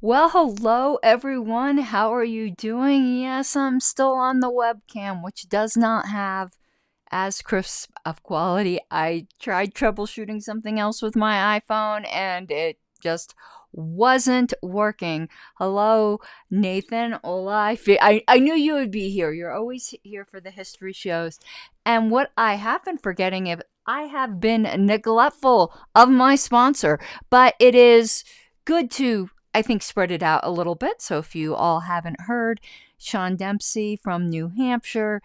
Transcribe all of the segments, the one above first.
Well, hello everyone. How are you doing? Yes, I'm still on the webcam, which does not have as crisp of quality. I tried troubleshooting something else with my iPhone and it just wasn't working. Hello, Nathan. Hola. I knew you would be here. You're always here for the history shows. And what I have been forgetting is I have been neglectful of my sponsor, but it is good to, I think, spread it out a little bit. So if you all haven't heard, Sean Dempsey from New Hampshire,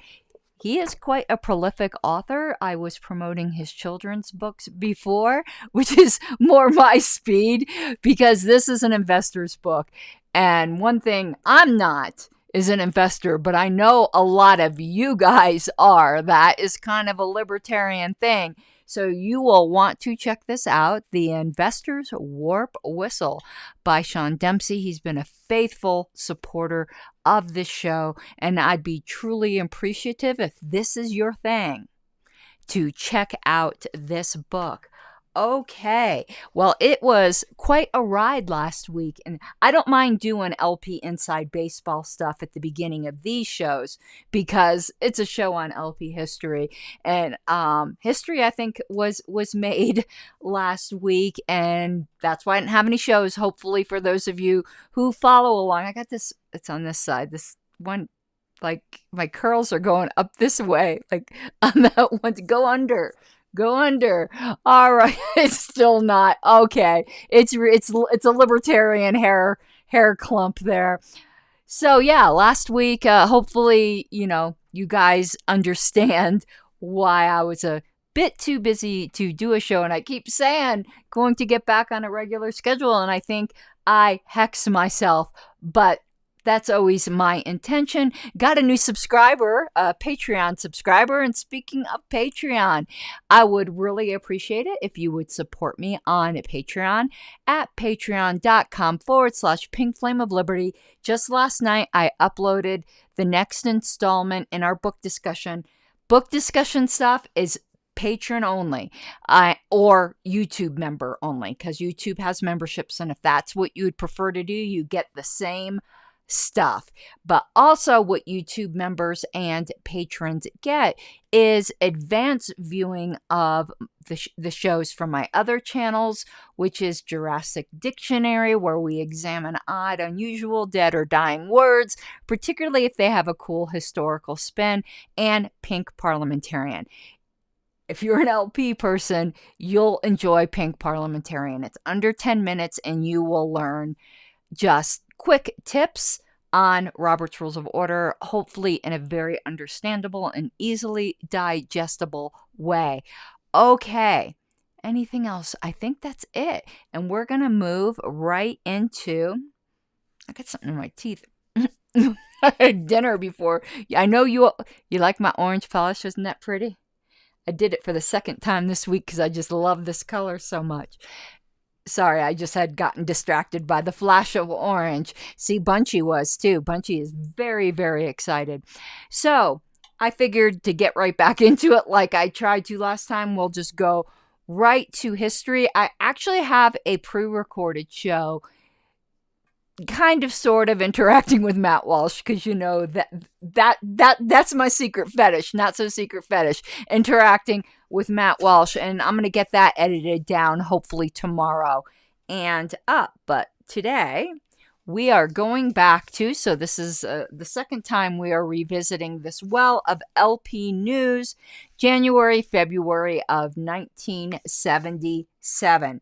he is quite a prolific author. I was promoting his children's books before, which is more my speed because this is an investor's book. And one thing I'm not is an investor, but I know a lot of you guys are. That is kind of a libertarian thing. So you will want to check this out, The Investor's Warp Whistle by Sean Dempsey. He's been a faithful supporter of this show, and I'd be truly appreciative if this is your thing to check out this book. Okay, well, it was quite a ride last week, and I don't mind doing LP Inside Baseball stuff at the beginning of these shows because it's a show on LP history, and history I think was made last week, and that's why I didn't have any shows. Hopefully, for those of you who follow along, I got this. It's on this side. This one, like my curls are going up this way, like on that one. Go under. Go under. All right. It's still not. Okay. It's a libertarian hair clump there. So yeah, last week, hopefully, you guys understand why I was a bit too busy to do a show. And I keep saying going to get back on a regular schedule. And I think I hex myself, but that's always my intention. Got a new subscriber, a Patreon subscriber. And speaking of Patreon, I would really appreciate it if you would support me on Patreon at patreon.com/Pink Flame of Liberty. Just last night, I uploaded the next installment in our book discussion. Book discussion stuff is patron only, or YouTube member only, because YouTube has memberships. And if that's what you would prefer to do, you get the same stuff. But also what YouTube members and patrons get is advanced viewing of the shows from my other channels, which is Jurassic Dictionary, where we examine odd, unusual, dead, or dying words, particularly if they have a cool historical spin, and Pink Parliamentarian. If you're an LP person, you'll enjoy Pink Parliamentarian. It's under 10 minutes and you will learn just quick tips on Robert's Rules of Order, hopefully in a very understandable and easily digestible way. Okay, anything else? I think that's it. And we're going to move right into... I got something in my teeth. I had dinner before. I know you like my orange polish. Isn't that pretty? I did it for the second time this week because I just love this color so much. Sorry, I just had gotten distracted by the flash of orange. See, Bunchy was too. Bunchy is very, very excited. So I figured to get right back into it like I tried to last time, we'll just go right to history. I actually have a pre-recorded show kind of sort of interacting with Matt Walsh, because that's my secret fetish, not so secret fetish, interacting with Matt Walsh, and I'm going to get that edited down hopefully tomorrow and up. But today we are going back to, so this is the second time we are revisiting this well of LP news, January, February of 1977.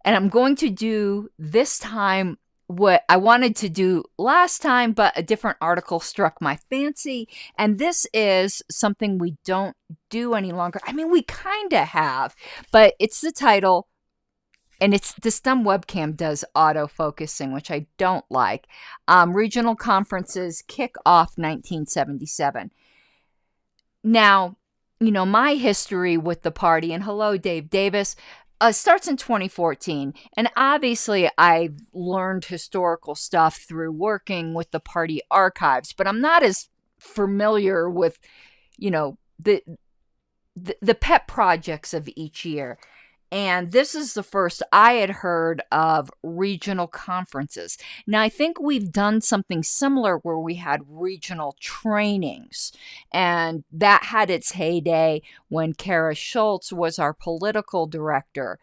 And I'm going to do this time what I wanted to do last time, but a different article struck my fancy. And this is something we don't do any longer. I mean, we kind of have, but it's the title, and it's this dumb webcam does auto-focusing, which I don't like. Regional Conferences Kick Off 1977. Now, my history with the party, and hello, Dave Davis, starts in 2014. And obviously, I've learned historical stuff through working with the party archives, but I'm not as familiar with, the pet projects of each year. And this is the first I had heard of regional conferences. Now, I think we've done something similar where we had regional trainings, and that had its heyday when Kara Schultz was our political director.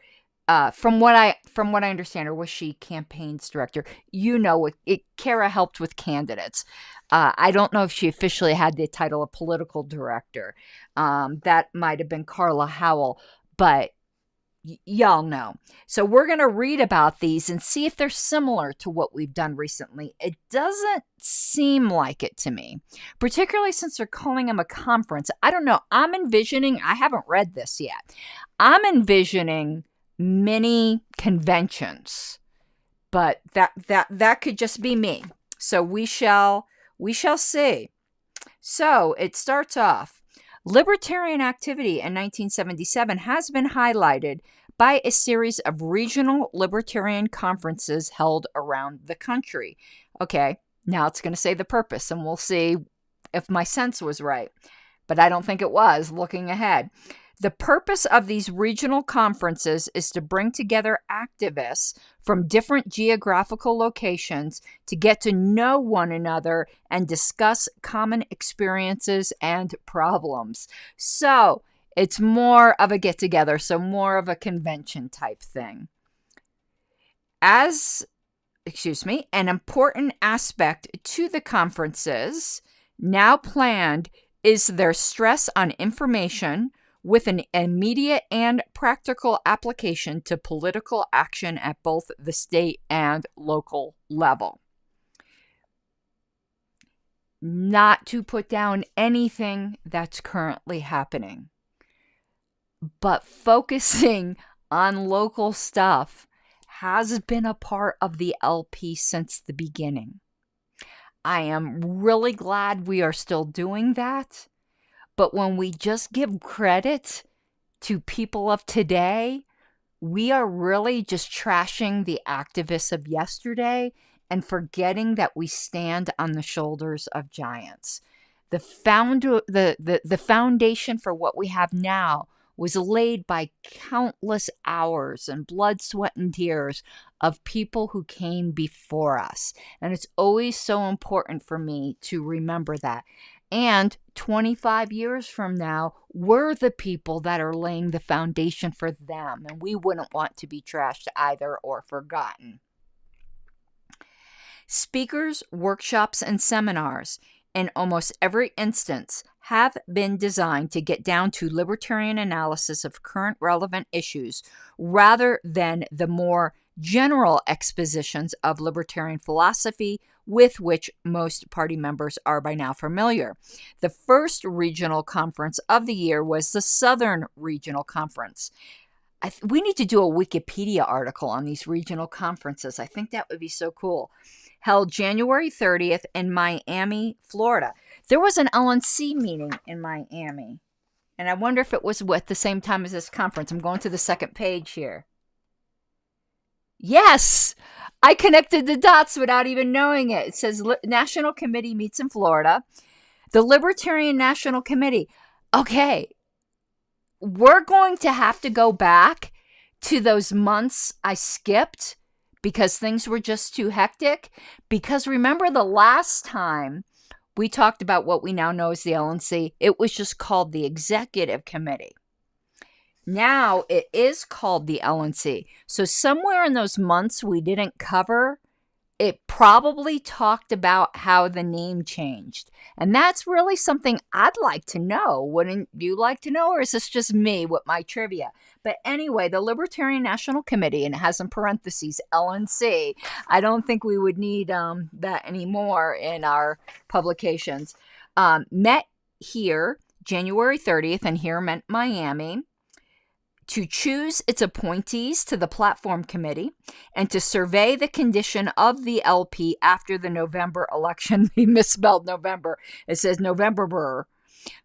From what I understand, or was she campaigns director? You know, Kara helped with candidates. I don't know if she officially had the title of political director. That might have been Carla Howell, but y'all know. So we're going to read about these and see if they're similar to what we've done recently. It doesn't seem like it to me, particularly since they're calling them a conference. I don't know. I'm envisioning, I haven't read this yet. I'm envisioning mini conventions, but that could just be me. So we shall see. So it starts off. Libertarian activity in 1977 has been highlighted by a series of regional libertarian conferences held around the country. Okay, now it's going to say the purpose, and we'll see if my sense was right. But I don't think it was, looking ahead. The purpose of these regional conferences is to bring together activists from different geographical locations to get to know one another and discuss common experiences and problems. So it's more of a get-together, so more of a convention type thing. An important aspect to the conferences now planned is their stress on information with an immediate and practical application to political action at both the state and local level. Not to put down anything that's currently happening, but focusing on local stuff has been a part of the LP since the beginning. I am really glad we are still doing that. But when we just give credit to people of today, we are really just trashing the activists of yesterday and forgetting that we stand on the shoulders of giants. The foundation for what we have now was laid by countless hours and blood, sweat, and tears of people who came before us. And it's always so important for me to remember that. And 25 years from now, we're the people that are laying the foundation for them. And we wouldn't want to be trashed either or forgotten. Speakers, workshops, and seminars in almost every instance have been designed to get down to libertarian analysis of current relevant issues rather than the more general expositions of libertarian philosophy with which most party members are by now familiar. The first regional conference of the year was the Southern Regional Conference. We need to do a Wikipedia article on these regional conferences. I think that would be so cool. Held January 30th in Miami, Florida. There was an LNC meeting in Miami, and I wonder if it was at the same time as this conference. I'm going to the second page here. Yes, I connected the dots without even knowing it. It says National Committee meets in Florida. The Libertarian National Committee. Okay, we're going to have to go back to those months I skipped because things were just too hectic. Because remember the last time we talked about what we now know as the LNC, it was just called the Executive Committee. Now it is called the LNC. So somewhere in those months we didn't cover, it probably talked about how the name changed. And that's really something I'd like to know. Wouldn't you like to know? Or is this just me with my trivia? But anyway, the Libertarian National Committee, and it has in parentheses LNC. I don't think we would need that anymore in our publications. Met here January 30th, and here meant Miami, to choose its appointees to the platform committee and to survey the condition of the LP after the November election. He misspelled November. It says November.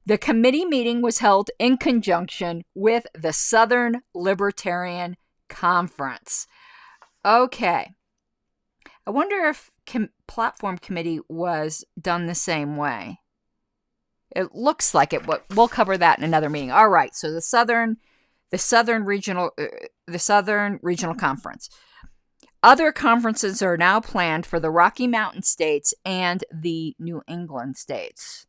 The committee meeting was held in conjunction with the Southern Libertarian Conference. Okay. I wonder if platform committee was done the same way. It looks like it. We'll cover that in another meeting. All right. So the Southern the Southern Regional Conference. Other conferences are now planned for the Rocky Mountain states and the New England states.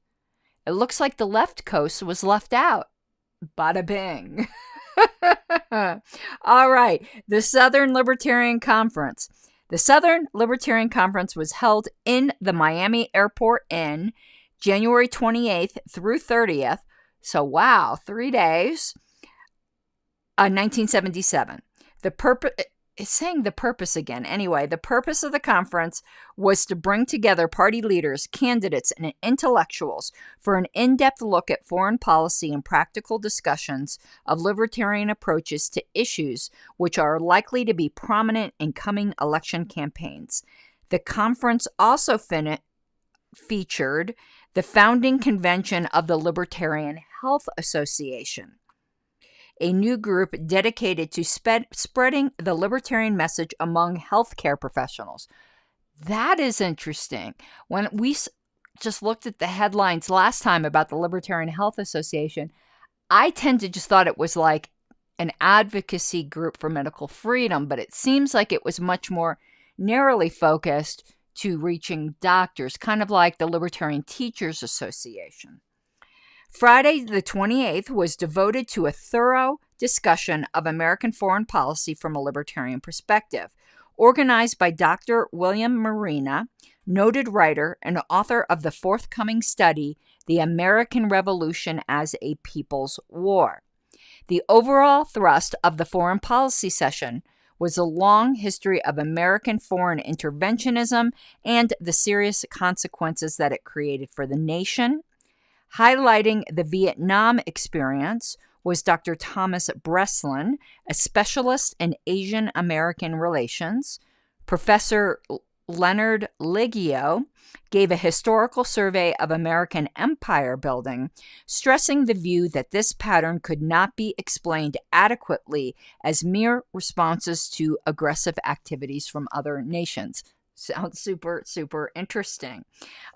It looks like the left coast was left out. Bada bing. All right, the Southern Libertarian Conference. The Southern Libertarian Conference was held in the Miami Airport Inn January 28th through 30th. So, wow, 3 days. 1977. It's saying the purpose again. Anyway, the purpose of the conference was to bring together party leaders, candidates, and intellectuals for an in-depth look at foreign policy and practical discussions of libertarian approaches to issues which are likely to be prominent in coming election campaigns. The conference also featured the founding convention of the Libertarian Health Association, a new group dedicated to spreading the libertarian message among healthcare professionals. That is interesting. When we just looked at the headlines last time about the Libertarian Health Association, I tend to just thought it was like an advocacy group for medical freedom, but it seems like it was much more narrowly focused to reaching doctors, kind of like the Libertarian Teachers Association. Friday the 28th was devoted to a thorough discussion of American foreign policy from a libertarian perspective, organized by Dr. William Marina, noted writer and author of the forthcoming study, The American Revolution as a People's War. The overall thrust of the foreign policy session was a long history of American foreign interventionism and the serious consequences that it created for the nation. Highlighting the Vietnam experience was Dr. Thomas Breslin, a specialist in Asian American relations. Professor Leonard Liggio gave a historical survey of American empire building, stressing the view that this pattern could not be explained adequately as mere responses to aggressive activities from other nations. Sounds super, super interesting.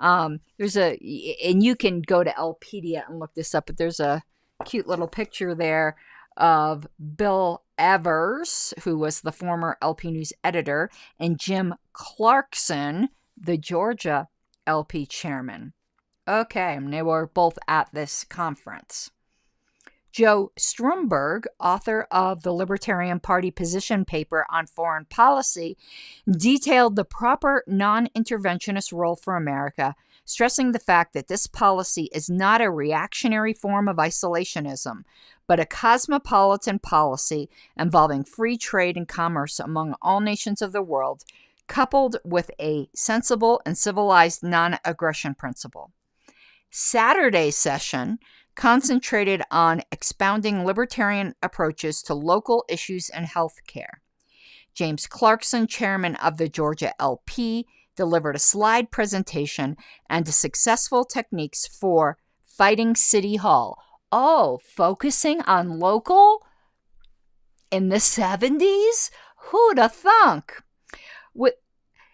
And you can go to Lpedia and look this up, but there's a cute little picture there of Bill Evers, who was the former LP News editor, and Jim Clarkson, the Georgia LP chairman. Okay, and they were both at this conference. Joe Stromberg, author of the Libertarian Party position paper on foreign policy, detailed the proper non-interventionist role for America, stressing the fact that this policy is not a reactionary form of isolationism, but a cosmopolitan policy involving free trade and commerce among all nations of the world, coupled with a sensible and civilized non-aggression principle. Saturday's session concentrated on expounding libertarian approaches to local issues in healthcare. James Clarkson, chairman of the Georgia LP, delivered a slide presentation and successful techniques for fighting City Hall. Oh, focusing on local in the 70s? Who'd have thunk?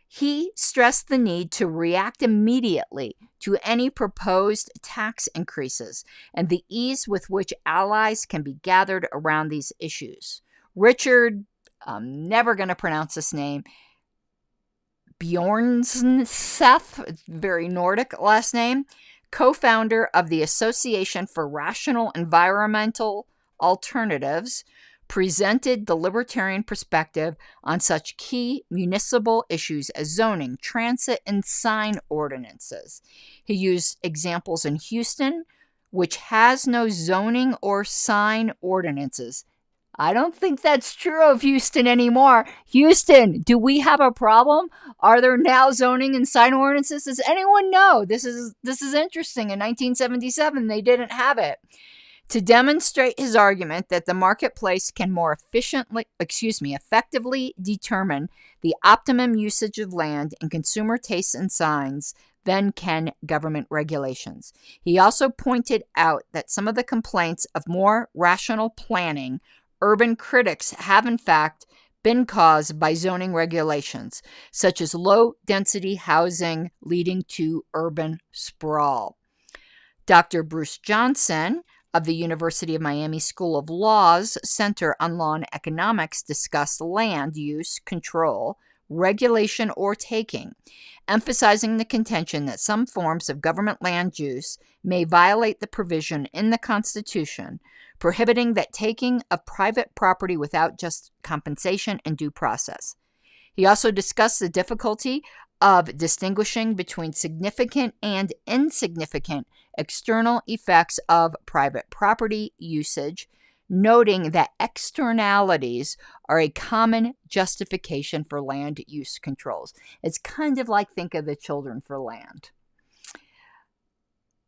He stressed the need to react immediately to any proposed tax increases and the ease with which allies can be gathered around these issues. Richard, I'm never going to pronounce this name, Bjornseth, very Nordic last name, co-founder of the Association for Rational Environmental Alternatives, presented the libertarian perspective on such key municipal issues as zoning, transit, and sign ordinances. He used examples in Houston, which has no zoning or sign ordinances. I don't think that's true of Houston anymore. Houston, do we have a problem? Are there now zoning and sign ordinances? Does anyone know? This is interesting. In 1977, they didn't have it. To demonstrate his argument that the marketplace can more effectively determine the optimum usage of land and consumer tastes and signs than can government regulations. He also pointed out that some of the complaints of more rational planning, urban critics have in fact been caused by zoning regulations, such as low-density housing leading to urban sprawl. Dr. Bruce Johnson, of the University of Miami School of Law's Center on Law and Economics discussed land use, control, regulation, or taking, emphasizing the contention that some forms of government land use may violate the provision in the Constitution prohibiting that taking of private property without just compensation and due process. He also discussed the difficulty of distinguishing between significant and insignificant external effects of private property usage, noting that externalities are a common justification for land use controls. It's kind of like think of the Children for Land.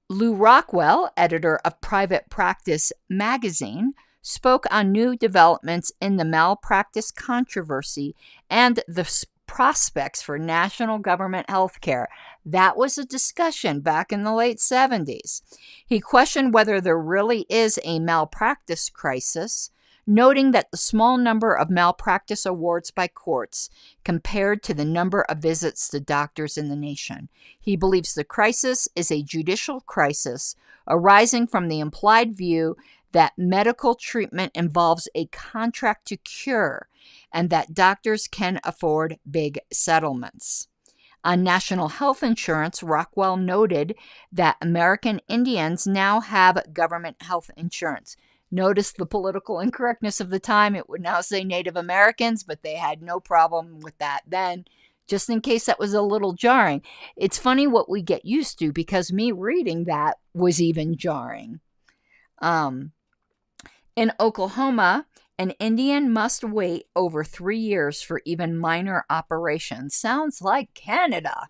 Lou Rockwell, editor of Private Practice magazine, spoke on new developments in the malpractice controversy and the prospects for national government health care. That was a discussion back in the late 70s. He questioned whether there really is a malpractice crisis, noting that the small number of malpractice awards by courts compared to the number of visits to doctors in the nation. He believes the crisis is a judicial crisis arising from the implied view that medical treatment involves a contract to cure and that doctors can afford big settlements. On national health insurance, Rockwell noted that American Indians now have government health insurance. Notice the political incorrectness of the time. It would now say Native Americans, but they had no problem with that then, just in case that was a little jarring. It's funny what we get used to, because me reading that was even jarring. In Oklahoma, an Indian must wait over 3 years for even minor operations. Sounds like Canada.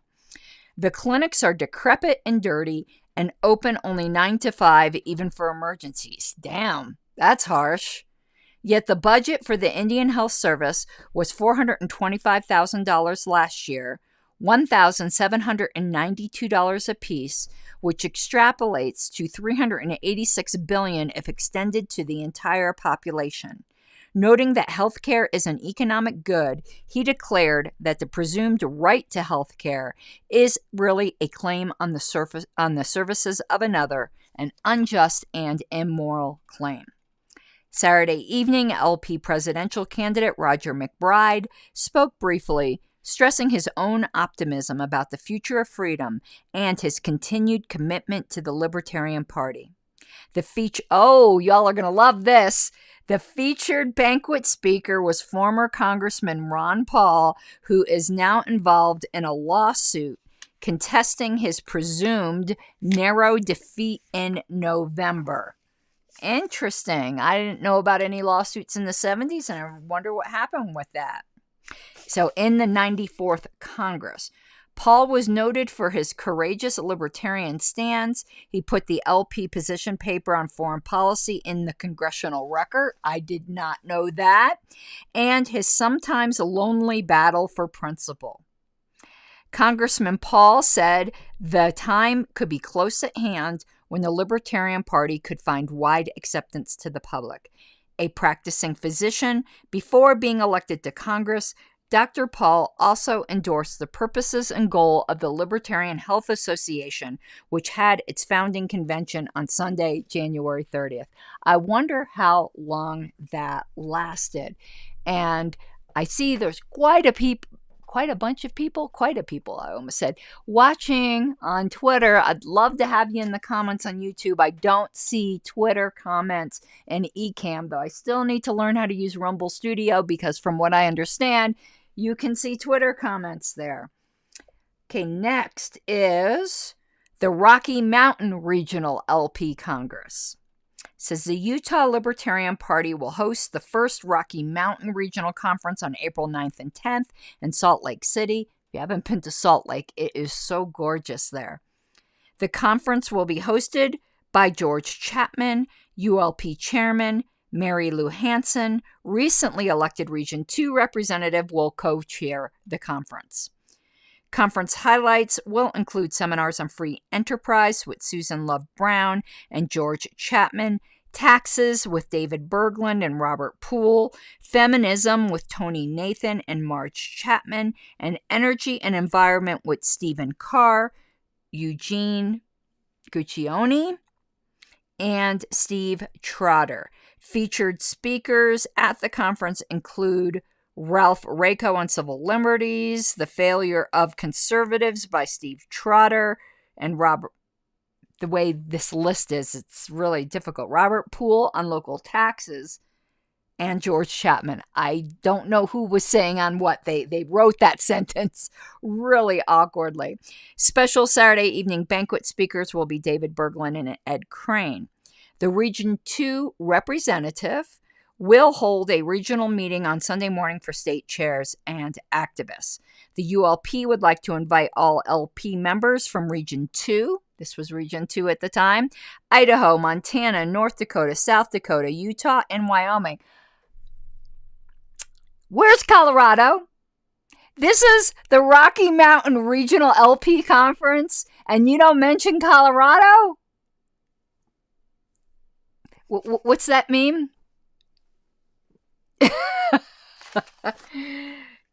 The clinics are decrepit and dirty and open only 9 to 5, even for emergencies. Damn, that's harsh. Yet the budget for the Indian Health Service was $425,000 last year, $1,792 apiece, which extrapolates to $386 billion if extended to the entire population. Noting that healthcare is an economic good, he declared that the presumed right to healthcare is really a claim on the services of another, an unjust and immoral claim. Saturday evening, LP presidential candidate Roger McBride spoke briefly, stressing his own optimism about the future of freedom and his continued commitment to the Libertarian Party. Y'all are going to love this. The featured banquet speaker was former Congressman Ron Paul, who is now involved in a lawsuit contesting his presumed narrow defeat in November. Interesting. I didn't know about any lawsuits in the 70s, and I wonder what happened with that. So in the 94th Congress, Paul was noted for his courageous libertarian stance. He put the LP position paper on foreign policy in the Congressional Record. I did not know that. And his sometimes lonely battle for principle. Congressman Paul said the time could be close at hand when the Libertarian Party could find wide acceptance to the public. A practicing physician, before being elected to Congress, Dr. Paul also endorsed the purposes and goal of the Libertarian Health Association, which had its founding convention on Sunday, January 30th. I wonder how long that lasted. And I see there's quite a bunch of people, I almost said, watching on Twitter. I'd love to have you in the comments on YouTube. I don't see Twitter comments and Ecamm, though I still need to learn how to use Rumble Studio, because from what I understand, you can see Twitter comments there. Okay, next is the Rocky Mountain Regional LP Congress. It says the Utah Libertarian Party will host the first Rocky Mountain Regional Conference on April 9th and 10th in Salt Lake City. If you haven't been to Salt Lake, it is so gorgeous there. The conference will be hosted by George Chapman, ULP Chairman, Mary Lou Hansen, recently elected Region 2 representative, will co-chair the conference. Conference highlights will include seminars on free enterprise with Susan Love Brown and George Chapman, taxes with David Berglund and Robert Poole, feminism with Tony Nathan and Marge Chapman, and energy and environment with Stephen Carr, Eugene Guccione, and Steve Trotter. Featured speakers at the conference include Ralph Raico on civil liberties, The Failure of Conservatives by Steve Trotter, and Robert. The way this list is, it's really difficult. Robert Poole on local taxes, and George Chapman. I don't know who was saying on what. They wrote that sentence really awkwardly. Special Saturday evening banquet speakers will be David Berglund and Ed Crane. The Region 2 representative will hold a regional meeting on Sunday morning for state chairs and activists. The ULP would like to invite all LP members from Region 2. This was Region 2 at the time. Idaho, Montana, North Dakota, South Dakota, Utah, and Wyoming. Where's Colorado? This is the Rocky Mountain Regional LP Conference, and you don't mention Colorado? What's that mean?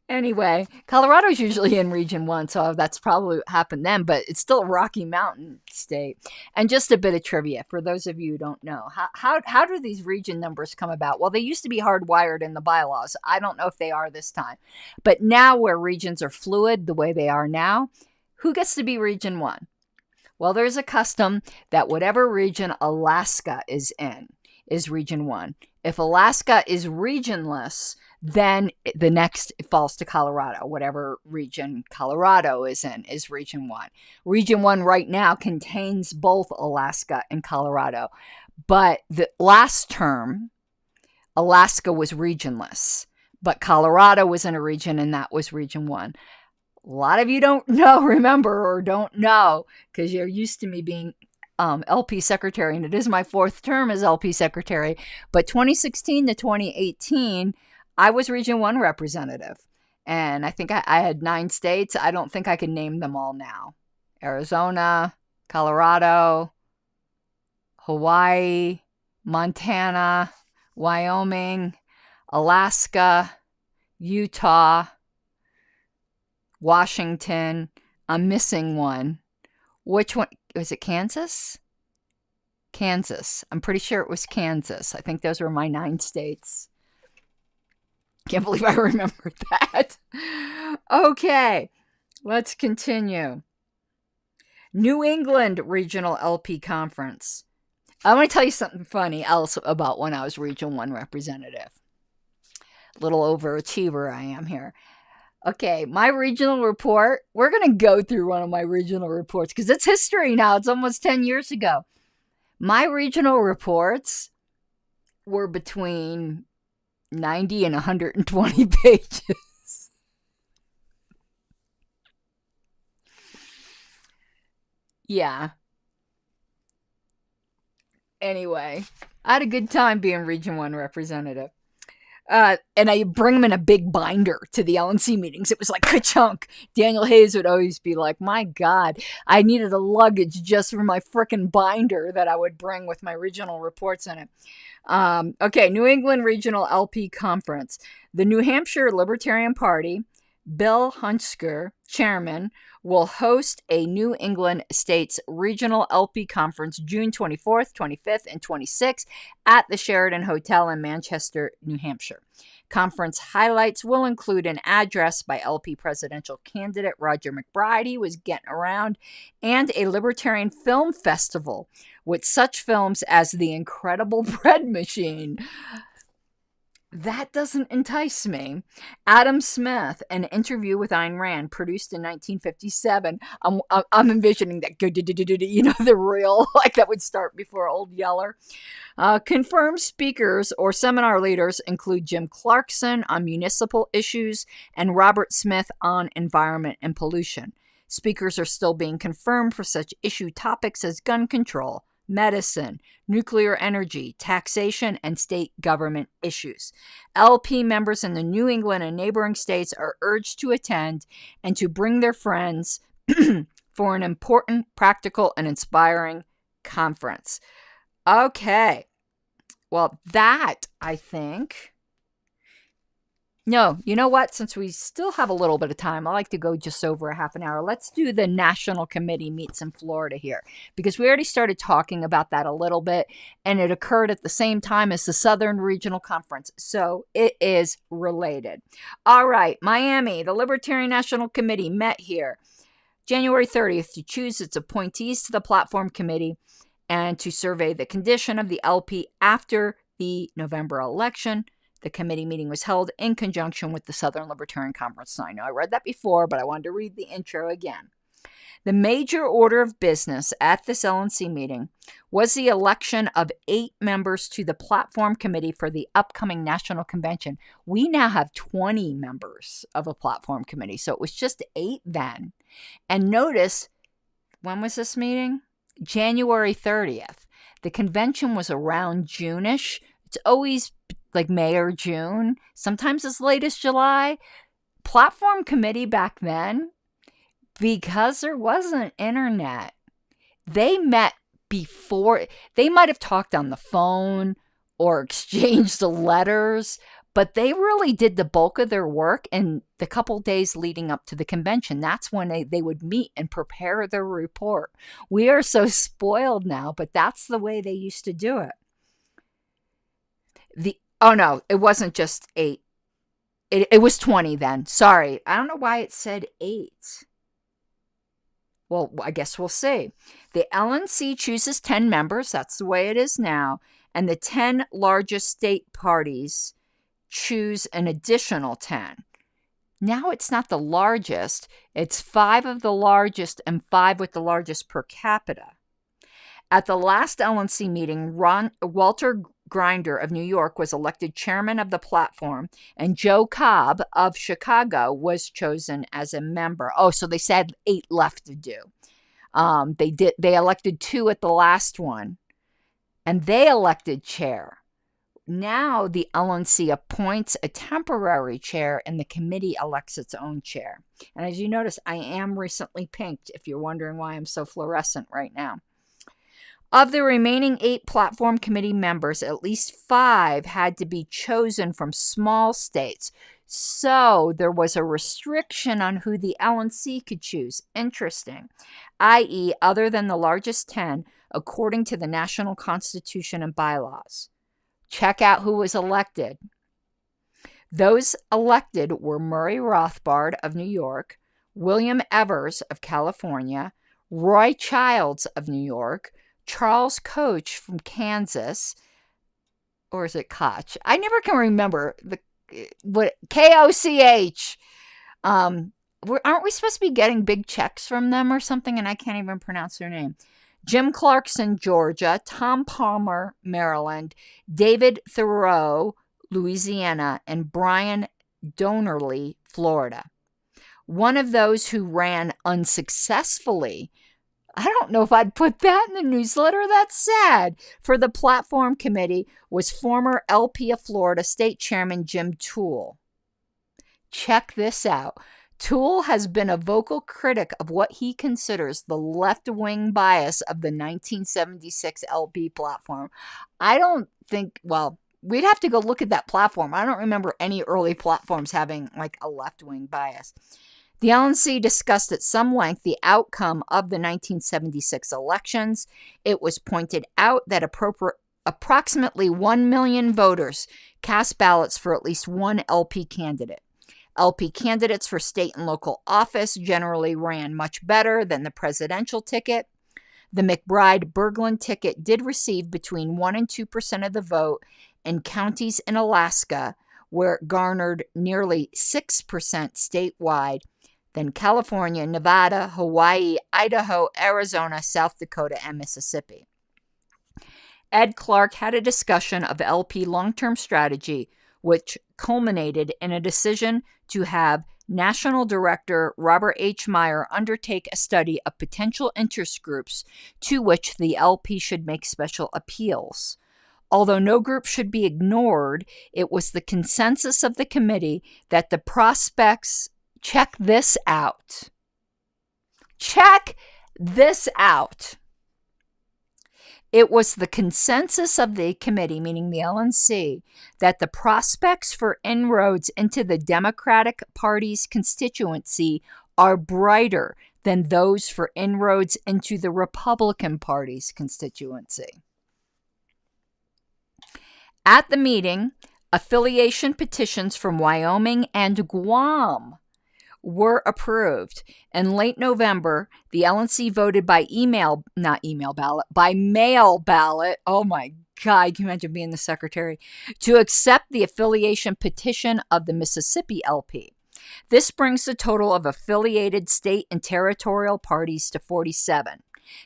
Anyway, Colorado's usually in Region 1, so that's probably what happened then, but it's still a Rocky Mountain state. And just a bit of trivia for those of you who don't know. How do these region numbers come about? Well, they used to be hardwired in the bylaws. I don't know if they are this time. But now where regions are fluid the way they are now, who gets to be Region 1? Well, there's a custom that whatever region Alaska is in is Region 1. If Alaska is regionless, then the next falls to Colorado. Whatever region Colorado is in is Region 1. Region 1 right now contains both Alaska and Colorado. But the last term, Alaska was regionless. But Colorado was in a region, and that was Region 1. A lot of you don't know, because you're used to me being LP secretary, and it is my fourth term as LP secretary. But 2016 to 2018, I was Region 1 representative, and I think I had 9 states. I don't think I can name them all now. Arizona, Colorado, Hawaii, Montana, Wyoming, Alaska, Utah, Washington. I'm missing one. Which one? Was it Kansas? Kansas. I'm pretty sure it was Kansas. I think those were my 9 states. Can't believe I remembered that. Okay, let's continue. New England Regional LP Conference. I want to tell you something funny else about when I was Region 1 representative. Little overachiever I am here. Okay, my regional report. We're going to go through one of my regional reports because it's history now. It's almost 10 years ago. My regional reports were between 90 and 120 pages. Yeah. Anyway, I had a good time being Region 1 representative. And I bring them in a big binder to the LNC meetings. It was like ka-chunk. Daniel Hayes would always be like, my God, I needed a luggage just for my frickin' binder that I would bring with my regional reports in it. Okay, New England Regional LP Conference. The New Hampshire Libertarian Party, Bill Hunsker, chairman, will host a New England States Regional LP Conference June 24th, 25th, and 26th at the Sheraton Hotel in Manchester, New Hampshire. Conference highlights will include an address by LP presidential candidate Roger McBride, he was getting around, and a Libertarian film festival with such films as The Incredible Bread Machine. That doesn't entice me. Adam Smith, an interview with Ayn Rand, produced in 1957. I'm envisioning that, the reel, like that would start before Old Yeller. Confirmed speakers or seminar leaders include Jim Clarkson on municipal issues and Robert Smith on environment and pollution. Speakers are still being confirmed for such issue topics as gun control, medicine, nuclear energy, taxation, and state government issues. LP members in the New England and neighboring states are urged to attend and to bring their friends for an important, practical, and inspiring conference. Okay. Well, that, I think, No, you know what? Since we still have a little bit of time, I like to go just over a half an hour. Let's do the National Committee meets in Florida here, because we already started talking about that a little bit, and it occurred at the same time as the Southern Regional Conference. So it is related. All right, Miami, the Libertarian National Committee met here January 30th to choose its appointees to the platform committee and to survey the condition of the LP after the November election. The committee meeting was held in conjunction with the Southern Libertarian Conference. So I know I read that before, but I wanted to read the intro again. The major order of business at this LNC meeting was the election of 8 members to the platform committee for the upcoming national convention. We now have 20 members of a platform committee, so it was just 8 then. And notice, when was this meeting? January 30th. The convention was around June-ish. It's always like May or June, sometimes as late as July. Platform committee back then, because there wasn't internet, they met before. They might have talked on the phone or exchanged letters, but they really did the bulk of their work in the couple days leading up to the convention. That's when they would meet and prepare their report. We are so spoiled now, but that's the way they used to do it. Oh no, it wasn't just 8. It was 20 then. Sorry. I don't know why it said 8. Well, I guess we'll see. The LNC chooses 10 members. That's the way it is now. And the 10 largest state parties choose an additional 10. Now it's not the largest. It's 5 of the largest and 5 with the largest per capita. At the last LNC meeting, Walter Grinder of New York was elected chairman of the platform, and Joe Cobb of Chicago was chosen as a member. Oh, so they said 8 left to do. They elected 2 at the last one, and they elected chair. Now the LNC appoints a temporary chair, and the committee elects its own chair. And as you notice, I am recently pinked, if you're wondering why I'm so fluorescent right now. Of the remaining 8 platform committee members, at least 5 had to be chosen from small states. So there was a restriction on who the LNC could choose. Interesting. I.e., other than the largest 10, according to the national constitution and bylaws. Check out who was elected. Those elected were Murray Rothbard of New York, William Evers of California, Roy Childs of New York, Charles Koch from Kansas, or is it Koch? I never can remember what Koch. Aren't we supposed to be getting big checks from them or something? And I can't even pronounce their name. Jim Clarkson, Georgia, Tom Palmer, Maryland, David Thoreau, Louisiana, and Brian Donerly, Florida. One of those who ran unsuccessfully, I don't know if I'd put that in the newsletter. That's sad. For the platform committee was former LP of Florida State Chairman Jim Toole. Check this out. Toole has been a vocal critic of what he considers the left-wing bias of the 1976 LP platform. I don't think, well, we'd have to go look at that platform. I don't remember any early platforms having like a left-wing bias. The LNC discussed at some length the outcome of the 1976 elections. It was pointed out that approximately 1 million voters cast ballots for at least one LP candidate. LP candidates for state and local office generally ran much better than the presidential ticket. The McBride-Berglund ticket did receive between 1% and 2% of the vote in counties in Alaska, where it garnered nearly 6% statewide, then California, Nevada, Hawaii, Idaho, Arizona, South Dakota, and Mississippi. Ed Clark had a discussion of LP long-term strategy, which culminated in a decision to have National Director Robert H. Meyer undertake a study of potential interest groups to which the LP should make special appeals. Although no group should be ignored, it was the consensus of the committee that the prospects. Check this out. Check this out. It was the consensus of the committee, meaning the LNC, that the prospects for inroads into the Democratic Party's constituency are brighter than those for inroads into the Republican Party's constituency. At the meeting, affiliation petitions from Wyoming and Guam were approved. In late November, the LNC voted by mail ballot. Oh my God, can you imagine being the secretary? To accept the affiliation petition of the Mississippi LP. This brings the total of affiliated state and territorial parties to 47.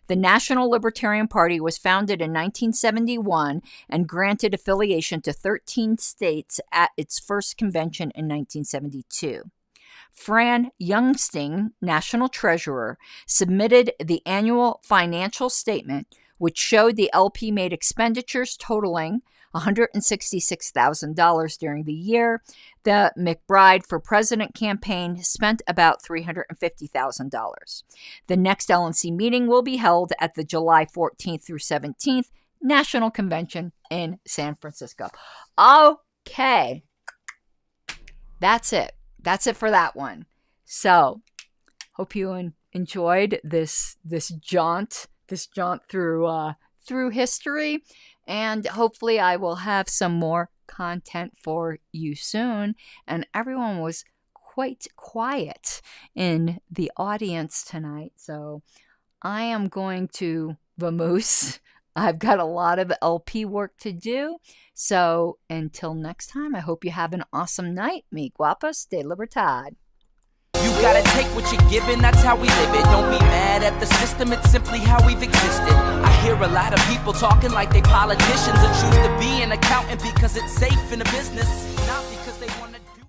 The National Libertarian Party was founded in 1971 and granted affiliation to 13 states at its first convention in 1972. Fran Youngsting, National Treasurer, submitted the annual financial statement, which showed the LP made expenditures totaling $166,000 during the year. The McBride for President campaign spent about $350,000. The next LNC meeting will be held at the July 14th through 17th National Convention in San Francisco. Okay. That's it. That's it for that one. So, hope you enjoyed this jaunt through history, and hopefully I will have some more content for you soon. And everyone was quite quiet in the audience tonight, so I am going to vamoose. I've got a lot of LP work to do. So until next time, I hope you have an awesome night. Mi guapas de libertad. You gotta take what you're given, that's how we live it. Don't be mad at the system, it's simply how we've existed. I hear a lot of people talking like they politicians and choose to be an accountant because it's safe in the business, not because they want to